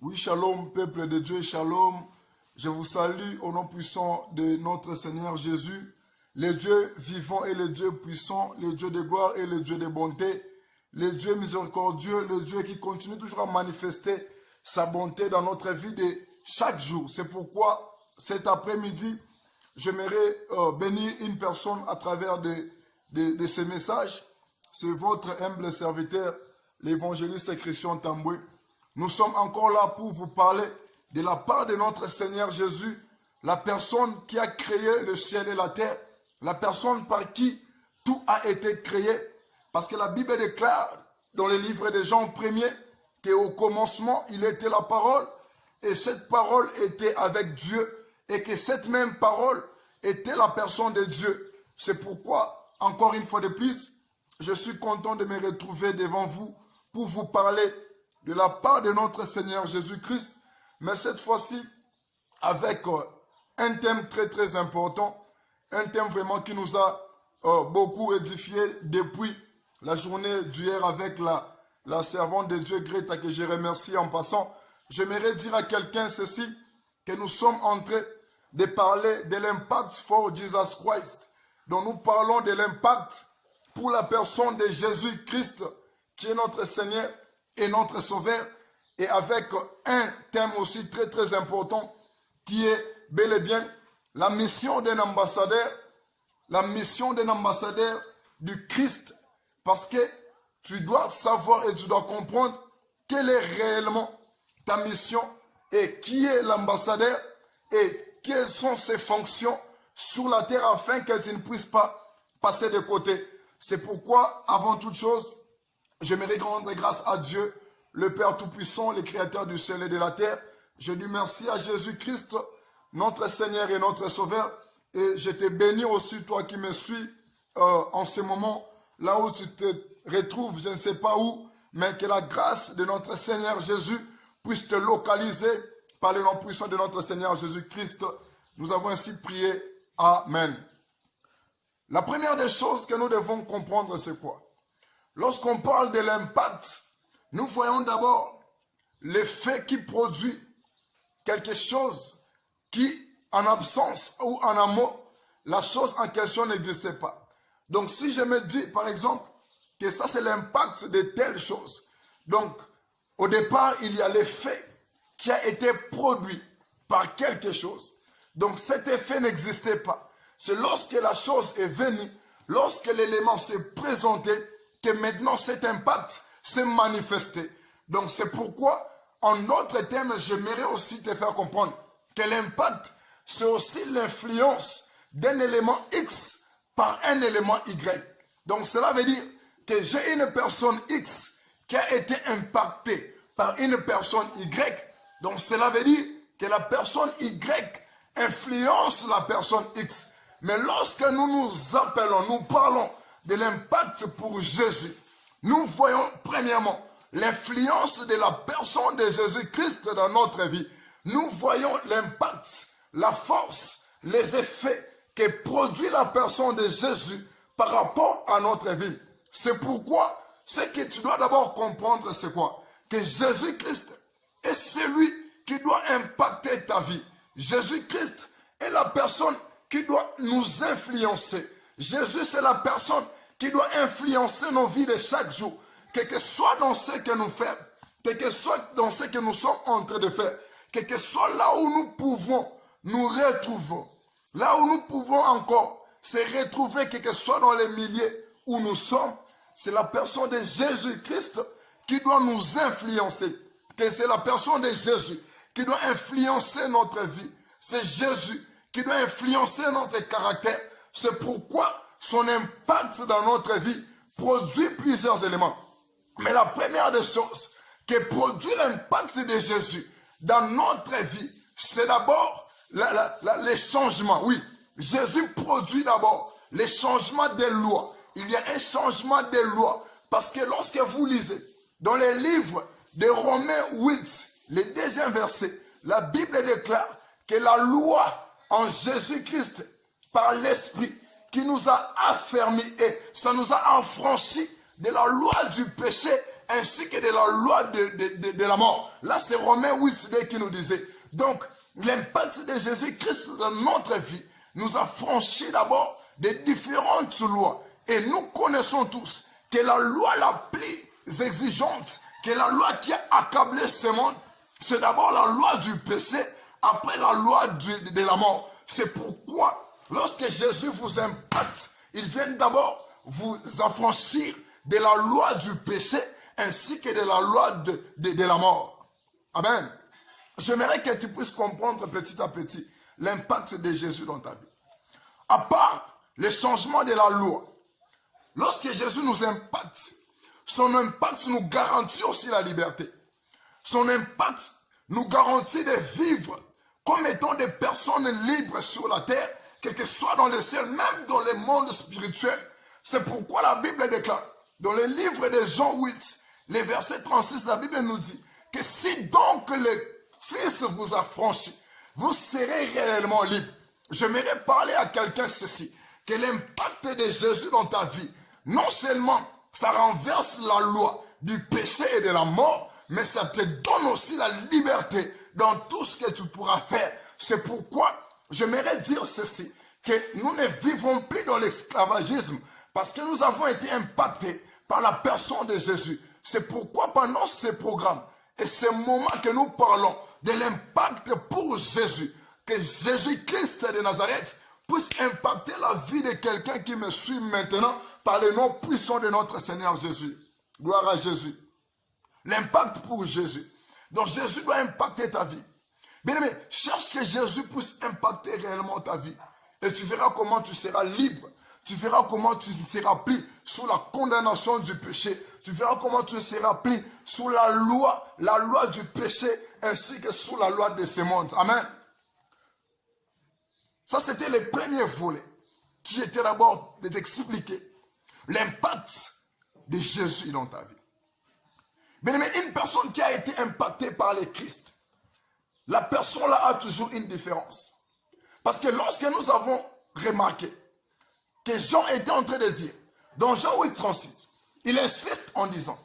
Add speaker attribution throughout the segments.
Speaker 1: Oui, shalom, peuple de Dieu, shalom. Je vous salue au nom puissant de notre Seigneur Jésus, le Dieu vivant et le Dieu puissant, le Dieu de gloire et le Dieu de bonté, le Dieu miséricordieux, le Dieu qui continue toujours à manifester sa bonté dans notre vie de chaque jour. C'est pourquoi cet après-midi, j'aimerais bénir une personne à travers de ces messages. C'est votre humble serviteur, l'évangéliste Christian Tamboué. Nous sommes encore là pour vous parler de la part de notre Seigneur Jésus, la personne qui a créé le ciel et la terre, la personne par qui tout a été créé. Parce que la Bible déclare dans le livre de Jean 1er qu'au commencement, il était la parole et cette parole était avec Dieu et que cette même parole était la personne de Dieu. C'est pourquoi, encore une fois de plus, je suis content de me retrouver devant vous pour vous parler de la part de notre Seigneur Jésus-Christ, mais cette fois-ci avec un thème très très important, un thème vraiment qui nous a beaucoup édifié depuis la journée d'hier avec la servante de Dieu Greta que je remercie en passant. J'aimerais dire à quelqu'un ceci, que nous sommes en train de parler de l'impact for Jesus Christ, dont nous parlons de l'impact pour la personne de Jésus-Christ, qui est notre Seigneur et notre Sauveur, et avec un thème aussi très très important qui est bel et bien la mission d'un ambassadeur du Christ, parce que tu dois savoir et tu dois comprendre quelle est réellement ta mission et qui est l'ambassadeur et quelles sont ses fonctions sur la terre afin qu'elles ne puissent pas passer de côté. C'est pourquoi, avant toute chose, j'aimerais rendre grâce à Dieu, le Père Tout-Puissant, le Créateur du ciel et de la terre. Je dis merci à Jésus-Christ, notre Seigneur et notre Sauveur. Et je te bénis aussi, toi qui me suis en ce moment, là où tu te retrouves, je ne sais pas où, mais que la grâce de notre Seigneur Jésus puisse te localiser par le nom puissant de notre Seigneur Jésus-Christ. Nous avons ainsi prié. Amen. La première des choses que nous devons comprendre, c'est quoi? Lorsqu'on parle de l'impact, nous voyons d'abord l'effet qui produit quelque chose qui, en absence ou en amont, la chose en question n'existait pas. Donc, si je me dis, par exemple, que ça, c'est l'impact de telle chose. Donc, au départ, il y a l'effet qui a été produit par quelque chose. Donc, cet effet n'existait pas. C'est lorsque la chose est venue, lorsque l'élément s'est présenté, que maintenant cet impact s'est manifesté. Donc c'est pourquoi, en d'autres termes, j'aimerais aussi te faire comprendre que l'impact, c'est aussi l'influence d'un élément X par un élément Y. Donc cela veut dire que j'ai une personne X qui a été impactée par une personne Y. Donc cela veut dire que la personne Y influence la personne X. Mais lorsque nous nous appelons, nous parlons de l'impact pour Jésus, nous voyons premièrement l'influence de la personne de Jésus-Christ dans notre vie. Nous voyons l'impact, la force, les effets que produit la personne de Jésus par rapport à notre vie. C'est pourquoi ce que tu dois d'abord comprendre, c'est quoi? Que Jésus-Christ est celui qui doit impacter ta vie. Jésus-Christ est la personne qui doit nous influencer. Jésus, c'est la personne qui doit influencer nos vies de chaque jour. Quel que soit dans ce que nous faisons, quel que soit dans ce que nous sommes en train de faire, quel que soit là où nous pouvons nous retrouver, là où nous pouvons encore se retrouver, quel que soit dans les milieux où nous sommes, c'est la personne de Jésus-Christ qui doit nous influencer. Que c'est la personne de Jésus qui doit influencer notre vie. C'est Jésus qui doit influencer notre caractère. C'est pourquoi son impact dans notre vie produit plusieurs éléments. Mais la première des choses qui produit l'impact de Jésus dans notre vie, c'est d'abord les changements. Oui, Jésus produit d'abord les changements des lois. Il y a un changement des lois. Parce que lorsque vous lisez dans les livres de Romains 8, le deuxième verset, la Bible déclare que la loi en Jésus-Christ, par l'Esprit, qui nous a affermis et ça nous a affranchis de la loi du péché ainsi que de la loi de la mort. Là, c'est Romains 8 qui nous disait. Donc, l'impact de Jésus-Christ dans notre vie nous a franchi d'abord des différentes lois. Et nous connaissons tous que la loi la plus exigeante, que la loi qui a accablé ce monde, c'est d'abord la loi du péché, après la loi de la mort. C'est pourquoi, lorsque Jésus vous impacte, il vient d'abord vous affranchir de la loi du péché, ainsi que de la loi de la mort. Amen. J'aimerais que tu puisses comprendre petit à petit l'impact de Jésus dans ta vie. À part le changement de la loi, lorsque Jésus nous impacte, son impact nous garantit aussi la liberté. Son impact nous garantit de vivre comme étant des personnes libres sur la terre, quel que soit dans le ciel, même dans le monde spirituel. C'est pourquoi la Bible déclare, dans le livre de Jean 8, le verset 36, la Bible nous dit que si donc le Fils vous a franchi, vous serez réellement libre. J'aimerais parler à quelqu'un ceci, que l'impact de Jésus dans ta vie, non seulement ça renverse la loi du péché et de la mort, mais ça te donne aussi la liberté dans tout ce que tu pourras faire. C'est pourquoi j'aimerais dire ceci, que nous ne vivons plus dans l'esclavagisme, parce que nous avons été impactés par la personne de Jésus. C'est pourquoi pendant ce programme et ce moment que nous parlons de l'impact pour Jésus, que Jésus-Christ de Nazareth puisse impacter la vie de quelqu'un qui me suit maintenant par le nom puissant de notre Seigneur Jésus. Gloire à Jésus. L'impact pour Jésus. Donc Jésus doit impacter ta vie. Bien aimé, cherche que Jésus puisse impacter réellement ta vie. Et tu verras comment tu seras libre. Tu verras comment tu ne seras plus sous la condamnation du péché. Tu verras comment tu ne seras plus sous la loi du péché, ainsi que sous la loi de ce monde. Amen. Ça, c'était le premier volet, qui était d'abord de t'expliquer l'impact de Jésus dans ta vie. Bien aimé, une personne qui a été impactée par le Christ, la personne là a toujours une différence. Parce que lorsque nous avons remarqué que Jean était en train de dire, dans Jean 8, 36, il insiste en disant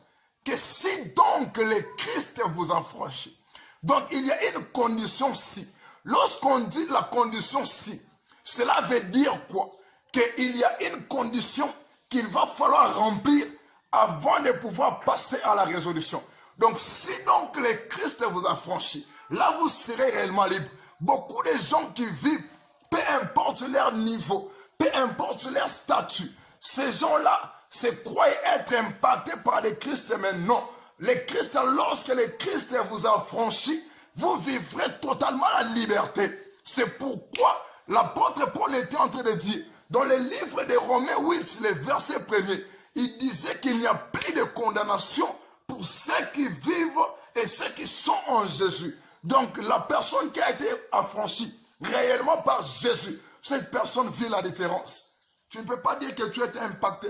Speaker 1: que si donc le Christ vous a franchi, donc il y a une condition si. Lorsqu'on dit la condition si, cela veut dire quoi? Qu'il y a une condition qu'il va falloir remplir avant de pouvoir passer à la résolution. Donc si donc le Christ vous a franchi, là vous serez réellement libre. Beaucoup de gens qui vivent, peu importe leur niveau, peu importe leur statut, ces gens-là se croient être impactés par le Christ, mais non. Le Christ, lorsque le Christ vous a franchi, vous vivrez totalement la liberté. C'est pourquoi l'apôtre Paul était en train de dire, dans le livre de Romains 8, le verset 1er, il disait qu'il n'y a plus de condamnation pour ceux qui vivent et ceux qui sont en Jésus. Donc la personne qui a été affranchie réellement par Jésus, cette personne vit la différence. Tu ne peux pas dire que tu es impacté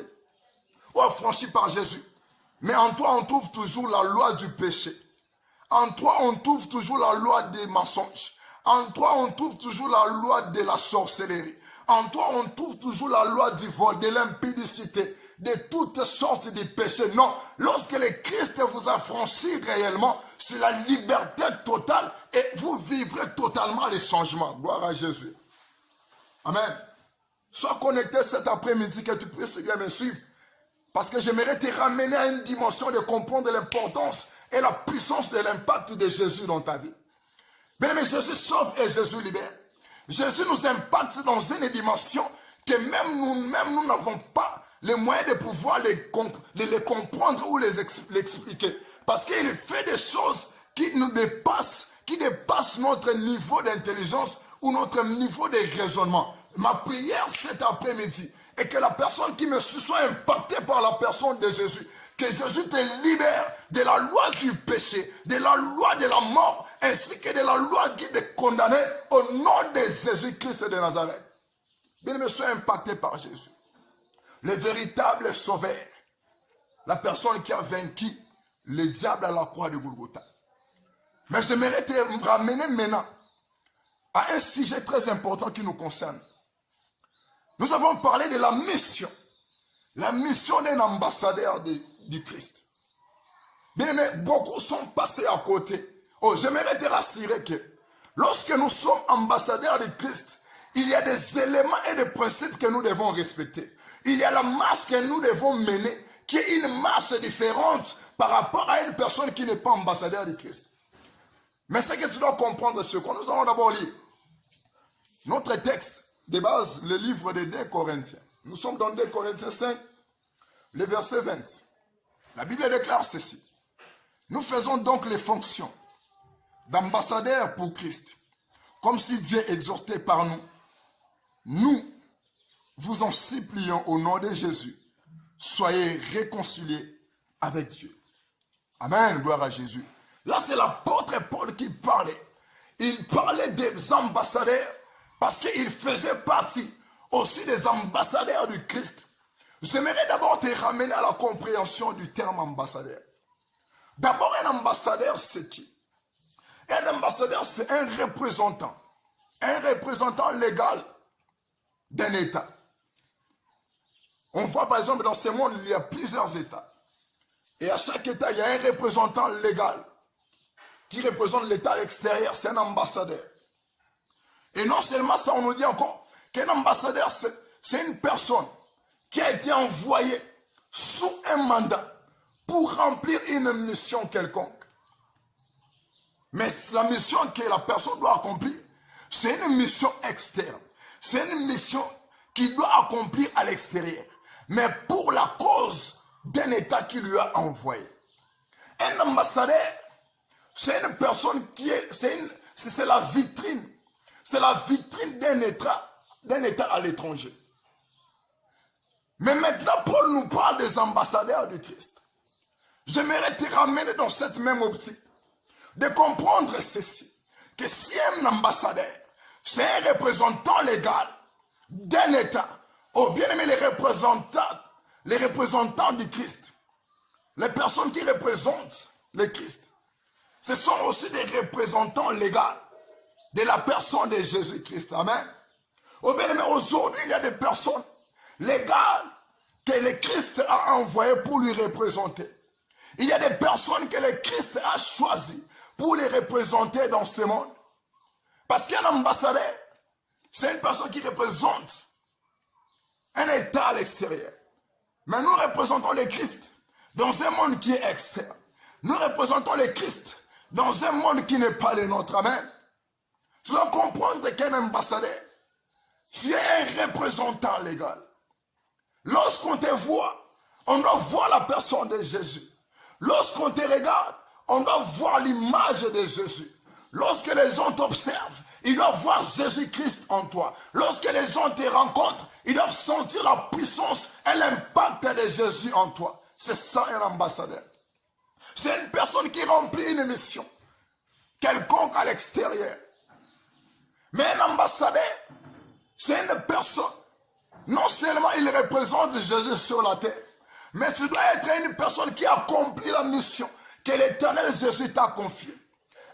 Speaker 1: ou affranchi par Jésus. Mais en toi, on trouve toujours la loi du péché. En toi, on trouve toujours la loi des mensonges. En toi, on trouve toujours la loi de la sorcellerie. En toi, on trouve toujours la loi du vol, de l'impudicité, de toutes sortes de péchés. Non, lorsque le Christ vous a franchi réellement, c'est la liberté totale et vous vivrez totalement les changements. Gloire à Jésus. Amen. Sois connecté cet après-midi, que tu puisses bien me suivre. Parce que j'aimerais te ramener à une dimension de comprendre l'importance et la puissance de l'impact de Jésus dans ta vie. Bien aimé, Jésus sauve et Jésus libère. Jésus nous impacte dans une dimension que même nous n'avons pas les moyens de pouvoir les comprendre ou les expliquer. Parce qu'il fait des choses qui nous dépassent, qui dépassent notre niveau d'intelligence ou notre niveau de raisonnement. Ma prière cet après-midi est que la personne qui me suit soit impactée par la personne de Jésus. Que Jésus te libère de la loi du péché, de la loi de la mort, ainsi que de la loi qui te condamne au nom de Jésus-Christ de Nazareth. Bien aimé, sois impacté par Jésus. Le véritable sauveur. La personne qui a vaincu le diable à la croix de Golgotha. Mais j'aimerais te ramener maintenant à un sujet très important qui nous concerne. Nous avons parlé de la mission. La mission d'un ambassadeur du Christ. Bien, mais beaucoup sont passés à côté. Oh, j'aimerais te rassurer que lorsque nous sommes ambassadeurs de Christ, il y a des éléments et des principes que nous devons respecter. Il y a la marche que nous devons mener, qui est une marche différente par rapport à une personne qui n'est pas ambassadeur de Christ. Mais ce que tu dois comprendre, c'est quoi? Nous allons d'abord lire notre texte de base, le livre de 2 Corinthiens. Nous sommes dans 2 Corinthiens 5, le verset 20. La Bible déclare ceci. Nous faisons donc les fonctions d'ambassadeurs pour Christ, comme si Dieu exhortait par nous. Nous vous en supplions au nom de Jésus, soyez réconciliés avec Dieu. Amen, gloire à Jésus. Là, c'est l'apôtre Paul qui parlait. Il parlait des ambassadeurs parce qu'il faisait partie aussi des ambassadeurs du Christ. J'aimerais d'abord te ramener à la compréhension du terme ambassadeur. D'abord, un ambassadeur, c'est qui? Un ambassadeur, c'est un représentant légal d'un État. On voit par exemple dans ce monde, il y a plusieurs États. Et à chaque État, il y a un représentant légal qui représente l'État extérieur, c'est un ambassadeur. Et non seulement ça, on nous dit encore qu'un ambassadeur, c'est une personne qui a été envoyée sous un mandat pour remplir une mission quelconque. Mais la mission que la personne doit accomplir, c'est une mission externe. C'est une mission qu'il doit accomplir à l'extérieur. Mais pour la cause d'un État qui lui a envoyé. Un ambassadeur, c'est une personne qui est, c'est la vitrine. C'est la vitrine d'un État à l'étranger. Mais maintenant, Paul nous parle des ambassadeurs du Christ. J'aimerais te ramener dans cette même optique, de comprendre ceci, que si un ambassadeur, c'est un représentant légal d'un État, ou bien aimé les représentants du Christ, les personnes qui représentent le Christ, ce sont aussi des représentants légaux de la personne de Jésus-Christ. Amen. Ou bien aimé, aujourd'hui, il y a des personnes légales que le Christ a envoyées pour lui représenter. Il y a des personnes que le Christ a choisies pour les représenter dans ce monde. Parce qu'un ambassadeur, c'est une personne qui représente un État à l'extérieur. Mais nous représentons le Christ dans un monde qui est externe. Nous représentons le Christ dans un monde qui n'est pas le nôtre. Amen. Tu dois comprendre qu'un ambassadeur, tu es un représentant légal. Lorsqu'on te voit, on doit voir la personne de Jésus. Lorsqu'on te regarde, on doit voir l'image de Jésus. Lorsque les gens t'observent, ils doivent voir Jésus-Christ en toi. Lorsque les gens te rencontrent, ils doivent sentir la puissance et l'impact de Jésus en toi. C'est ça un ambassadeur. C'est une personne qui remplit une mission quelconque à l'extérieur. Mais un ambassadeur, c'est une personne. Non seulement il représente Jésus sur la terre, mais tu dois être une personne qui accomplit la mission que l'Éternel Jésus t'a confiée.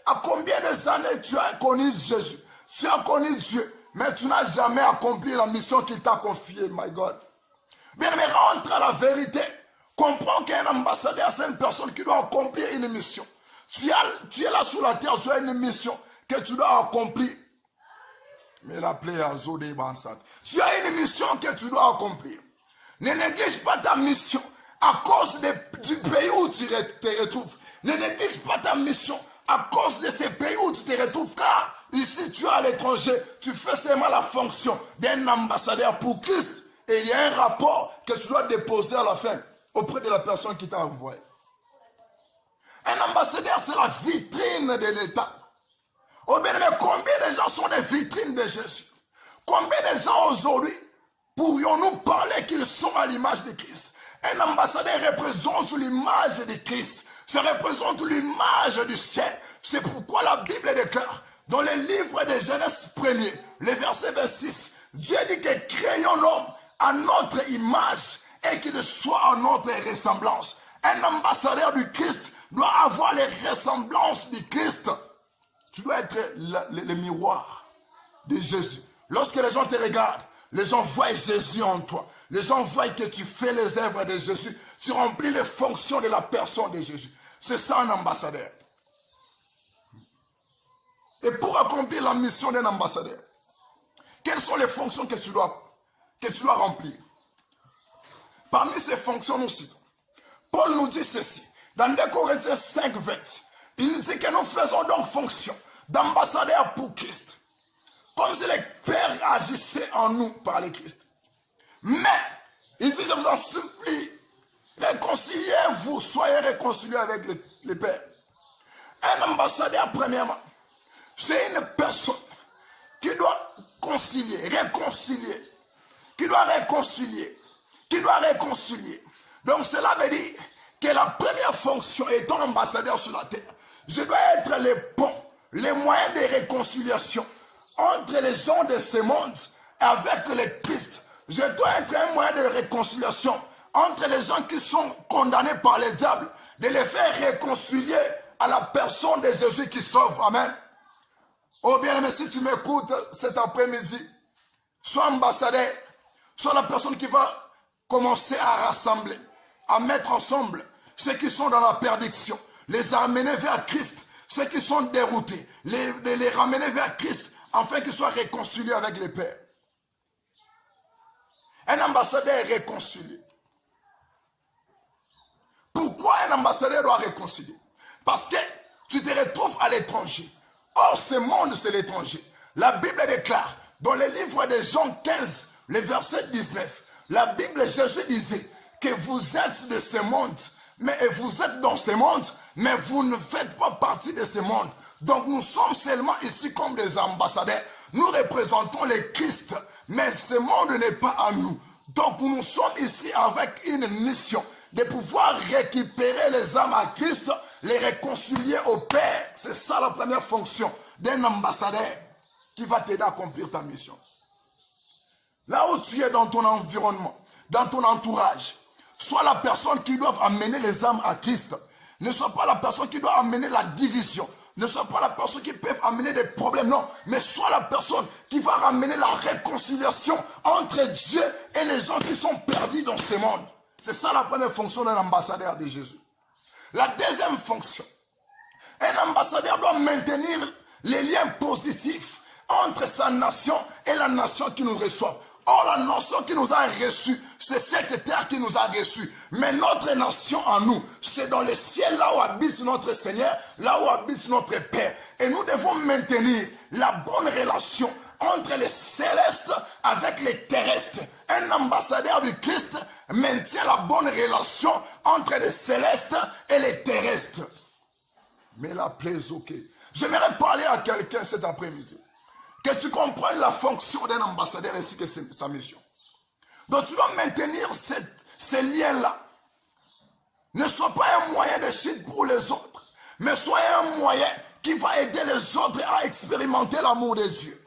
Speaker 1: À combien des années tu as connu Jésus? Tu as connu Dieu, mais tu n'as jamais accompli la mission qu'il t'a confiée, my God. Bien, mais rentre à la vérité. Comprends qu'un ambassadeur, c'est une personne qui doit accomplir une mission. Tu es là sur la terre, tu as une mission que tu dois accomplir. Mais la plaie à Zodé Bansat. Tu as une mission que tu dois accomplir. Ne néglige pas ta mission à cause du pays où tu te retrouves. Ne néglige pas ta mission à cause de ces pays où tu te retrouves. Car ici, tu es à l'étranger, tu fais seulement la fonction d'un ambassadeur pour Christ. Et il y a un rapport que tu dois déposer à la fin auprès de la personne qui t'a envoyé. Un ambassadeur, c'est la vitrine de l'État. Oh bien, mais combien de gens sont des vitrines de Jésus? Combien de gens aujourd'hui pourrions-nous parler qu'ils sont à l'image de Christ? Un ambassadeur représente l'image de Christ. Ça représente l'image du ciel. C'est pourquoi la Bible déclare dans le livre de Genèse 1er, le verset 26, Dieu dit que créons l'homme à notre image et qu'il soit à notre ressemblance. Un ambassadeur du Christ doit avoir les ressemblances du Christ. Tu dois être le miroir de Jésus. Lorsque les gens te regardent, les gens voient Jésus en toi. Les gens voient que tu fais les œuvres de Jésus. Tu remplis les fonctions de la personne de Jésus. C'est ça un ambassadeur. Et pour accomplir la mission d'un ambassadeur, quelles sont les fonctions que tu dois remplir? Parmi ces fonctions, nous citons. Paul nous dit ceci. Dans 2 Corinthiens 5, 20, il dit que nous faisons donc fonction d'ambassadeurs pour Christ. Comme si les pères agissaient en nous par le Christ. Mais, il dit, je vous en supplie, réconciliez-vous, soyez réconciliés avec les pères. Un ambassadeur, premièrement, c'est une personne qui doit réconcilier, qui doit réconcilier. Donc cela veut dire que la première fonction étant ambassadeur sur la terre, je dois être les ponts, les moyens de réconciliation entre les gens de ce monde avec le Christ. Je dois être un moyen de réconciliation entre les gens qui sont condamnés par le diable, de les faire réconcilier à la personne de Jésus qui sauve. Amen. Oh bien-aimé, si tu m'écoutes cet après-midi, sois ambassadeur, sois la personne qui va commencer à rassembler, à mettre ensemble ceux qui sont dans la perdition, les amener vers Christ, ceux qui sont déroutés, les ramener vers Christ, afin qu'ils soient réconciliés avec les pères. Un ambassadeur est réconcilié. Pourquoi un ambassadeur doit réconcilier? Parce que tu te retrouves à l'étranger. Or, ce monde, c'est l'étranger. La Bible déclare, dans le livre de Jean 15, le verset 19, la Bible, Jésus disait que vous êtes de ce monde, vous êtes dans ce monde, mais vous ne faites pas partie de ce monde. Donc, nous sommes seulement ici comme des ambassadeurs. Nous représentons le Christ, mais ce monde n'est pas à nous. Donc, nous sommes ici avec une mission de pouvoir récupérer les âmes à Christ, les réconcilier au Père. C'est ça la première fonction d'un ambassadeur qui va t'aider à accomplir ta mission. Là où tu es dans ton environnement, dans ton entourage, sois la personne qui doit amener les âmes à Christ. Ne sois pas la personne qui doit amener la division. Ne sois pas la personne qui peut amener des problèmes, non. Mais sois la personne qui va ramener la réconciliation entre Dieu et les gens qui sont perdus dans ce monde. C'est ça la première fonction d'un ambassadeur de Jésus. La deuxième fonction, un ambassadeur doit maintenir les liens positifs entre sa nation et la nation qui nous reçoit. Or, la nation qui nous a reçus, c'est cette terre qui nous a reçus. Mais notre nation en nous, c'est dans le ciel, là où habite notre Seigneur, là où habite notre Père. Et nous devons maintenir la bonne relation entre les célestes avec les terrestres. Un ambassadeur du Christ maintient la bonne relation entre les célestes et les terrestres. Mais la plaise, ok. J'aimerais parler à quelqu'un cet après-midi. Que tu comprennes la fonction d'un ambassadeur ainsi que sa mission. Donc tu dois maintenir ces liens-là. Ne sois pas un moyen de chute pour les autres, mais sois un moyen qui va aider les autres à expérimenter l'amour de Dieu.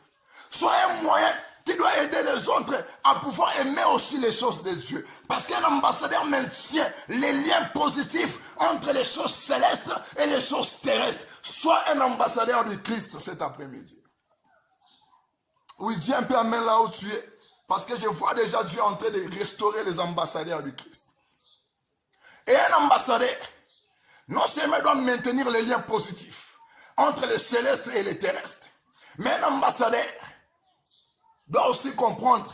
Speaker 1: Sois un moyen qui doit aider les autres à pouvoir aimer aussi les choses de Dieu. Parce qu'un ambassadeur maintient les liens positifs entre les choses célestes et les choses terrestres. Sois un ambassadeur du Christ cet après-midi. Oui, dis un peu amen là où tu es. Parce que je vois déjà Dieu en train de restaurer les ambassadeurs du Christ. Et un ambassadeur, non seulement doit maintenir les liens positifs entre les célestes et les terrestres, mais un ambassadeur doit aussi comprendre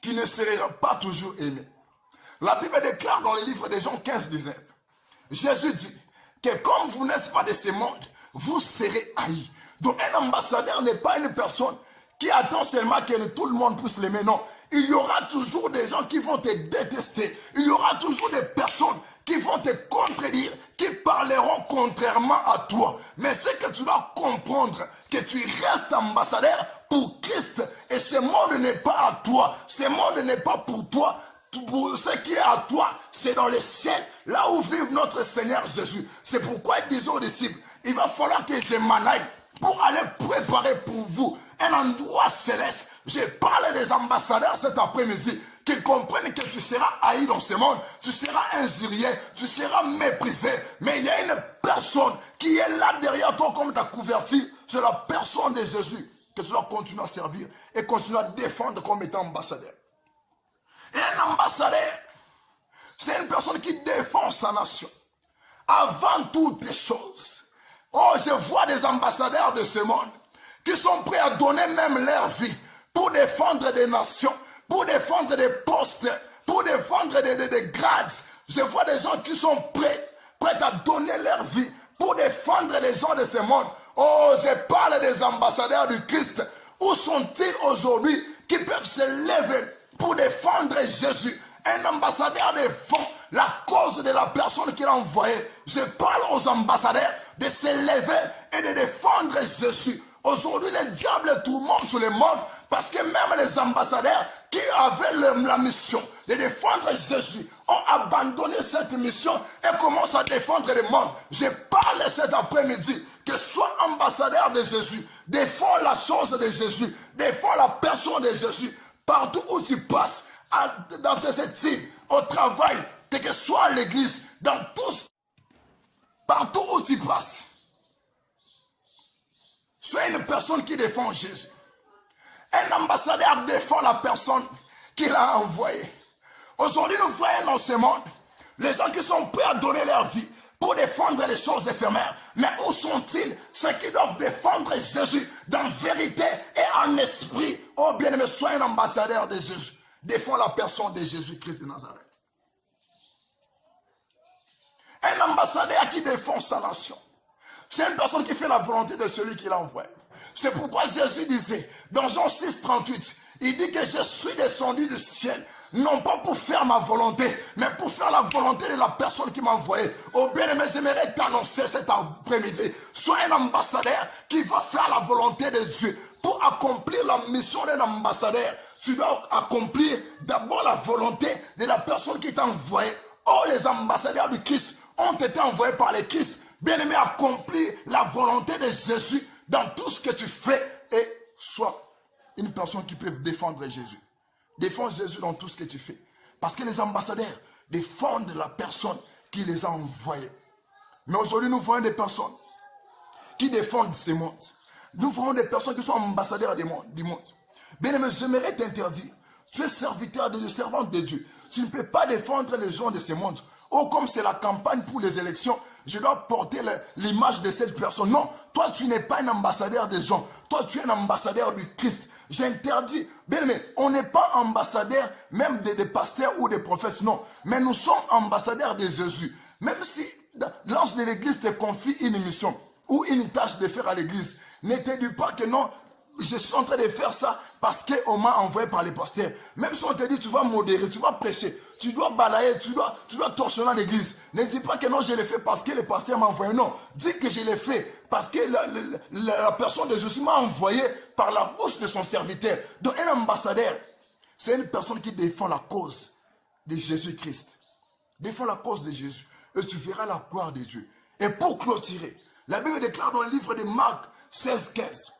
Speaker 1: qu'il ne sera pas toujours aimé. La Bible déclare dans le livre de Jean 15, 19, Jésus dit que comme vous n'êtes pas de ce monde, vous serez haïs. Donc un ambassadeur n'est pas une personne qui attend seulement que tout le monde puisse l'aimer. Non, il y aura toujours des gens qui vont te détester. Il y aura toujours des personnes qui vont te contredire, qui parleront contrairement à toi. Mais c'est que tu dois comprendre que tu restes ambassadeur pour Christ. Et ce monde n'est pas à toi. Ce monde n'est pas pour toi. Pour ce qui est à toi, c'est dans le ciel, là où vit notre Seigneur Jésus. C'est pourquoi il disait aux disciples, il va falloir que je m'en aille pour aller préparer pour vous un endroit céleste. Je parle des ambassadeurs cet après-midi qui comprennent que tu seras haï dans ce monde, tu seras injurié, tu seras méprisé. Mais il y a une personne qui est là derrière toi comme ta couverture. C'est la personne de Jésus que tu dois continuer à servir et continuer à défendre comme étant ambassadeur. Et un ambassadeur, c'est une personne qui défend sa nation avant toutes choses. Oh, je vois des ambassadeurs de ce monde qui sont prêts à donner même leur vie pour défendre des nations, pour défendre des postes, pour défendre des grades. Je vois des gens qui sont prêts à donner leur vie pour défendre les gens de ce monde. Oh, je parle des ambassadeurs du Christ. Où sont-ils aujourd'hui qui peuvent se lever pour défendre Jésus? Un ambassadeur défend la cause de la personne qu'il a envoyée. Je parle aux ambassadeurs de se lever et de défendre Jésus. Aujourd'hui, le diable tourmente tout le monde parce que même les ambassadeurs qui avaient la mission de défendre Jésus ont abandonné cette mission et commencent à défendre le monde. Je parle cet après-midi que sois ambassadeur de Jésus, défends la chose de Jésus, défends la personne de Jésus partout où tu passes, dans tes études, au travail, quel que soit l'église, dans tout, partout où tu passes. Sois une personne qui défend Jésus. Un ambassadeur défend la personne qu'il a envoyée. Aujourd'hui, nous voyons dans ce monde les gens qui sont prêts à donner leur vie pour défendre les choses éphémères. Mais où sont-ils, ceux qui doivent défendre Jésus dans vérité et en esprit? Oh bien-aimé, sois un ambassadeur de Jésus. Défends la personne de Jésus-Christ de Nazareth. Un ambassadeur qui défend sa nation. C'est une personne qui fait la volonté de celui qui l'a envoyé. C'est pourquoi Jésus disait, dans Jean 6, 38, il dit que je suis descendu du ciel, non pas pour faire ma volonté, mais pour faire la volonté de la personne qui m'a envoyé. Oh bien-aimé, j'aimerais t'annoncer cet après-midi. Sois un ambassadeur qui va faire la volonté de Dieu. Pour accomplir la mission d'un ambassadeur, tu dois accomplir d'abord la volonté de la personne qui t'a envoyé. Oh, les ambassadeurs du Christ ont été envoyés par le Christ. Bien-aimé, accomplis la volonté de Jésus dans tout ce que tu fais et sois une personne qui peut défendre Jésus. Défends Jésus dans tout ce que tu fais. Parce que les ambassadeurs défendent la personne qui les a envoyés. Mais aujourd'hui, nous voyons des personnes qui défendent ce monde. Nous voyons des personnes qui sont ambassadeurs du monde. Bien-aimé, j'aimerais t'interdire. Tu es serviteur de Dieu, servante de Dieu. Tu ne peux pas défendre les gens de ce monde. Oh, comme c'est la campagne pour les élections, je dois porter l'image de cette personne. Non, toi, tu n'es pas un ambassadeur des gens. Toi, tu es un ambassadeur du Christ. J'interdis. Bien aimé, on n'est pas ambassadeur même des pasteurs ou des prophètes, non. Mais nous sommes ambassadeurs de Jésus. Même si l'ange de l'église te confie une mission ou une tâche de faire à l'église, ne te dis pas que non, je suis en train de faire ça parce qu'on m'a envoyé par les pasteurs. Même si on te dit tu vas modérer, tu vas prêcher, tu dois balayer, tu dois torsionner l'église. Ne dis pas que non, je l'ai fait parce que les pasteurs m'ont envoyé. Non, dis que je l'ai fait parce que la personne de Jésus m'a envoyé par la bouche de son serviteur. Donc un ambassadeur, c'est une personne qui défend la cause de Jésus-Christ. Défend la cause de Jésus. Et tu verras la gloire de Dieu. Et pour clôturer, la Bible déclare dans le livre de Marc 16, 15.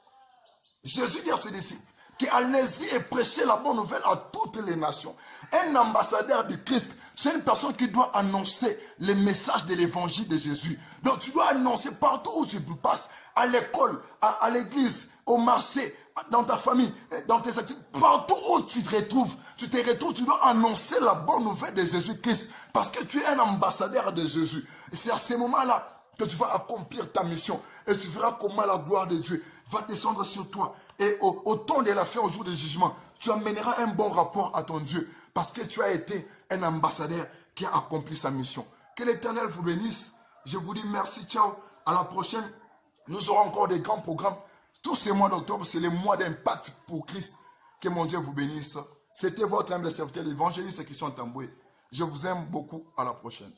Speaker 1: Jésus dit à ses disciples qu'allez-y et prêchez la bonne nouvelle à toutes les nations. Un ambassadeur du Christ, c'est une personne qui doit annoncer les messages de l'évangile de Jésus. Donc tu dois annoncer partout où tu passes, à l'école, à l'église, au marché, dans ta famille, dans tes activités, partout où tu te retrouves, tu dois annoncer la bonne nouvelle de Jésus-Christ parce que tu es un ambassadeur de Jésus. Et c'est à ce moment-là que tu vas accomplir ta mission et tu verras comment la gloire de Dieu va descendre sur toi. Et au temps de la fin, au jour du jugement, tu amèneras un bon rapport à ton Dieu parce que tu as été un ambassadeur qui a accompli sa mission. Que l'Éternel vous bénisse. Je vous dis merci, ciao. À la prochaine. Nous aurons encore des grands programmes. Tous ces mois d'octobre, c'est les mois d'impact pour Christ. Que mon Dieu vous bénisse. C'était votre humble serviteur, l'évangéliste Christian Tamboué. Je vous aime beaucoup. À la prochaine.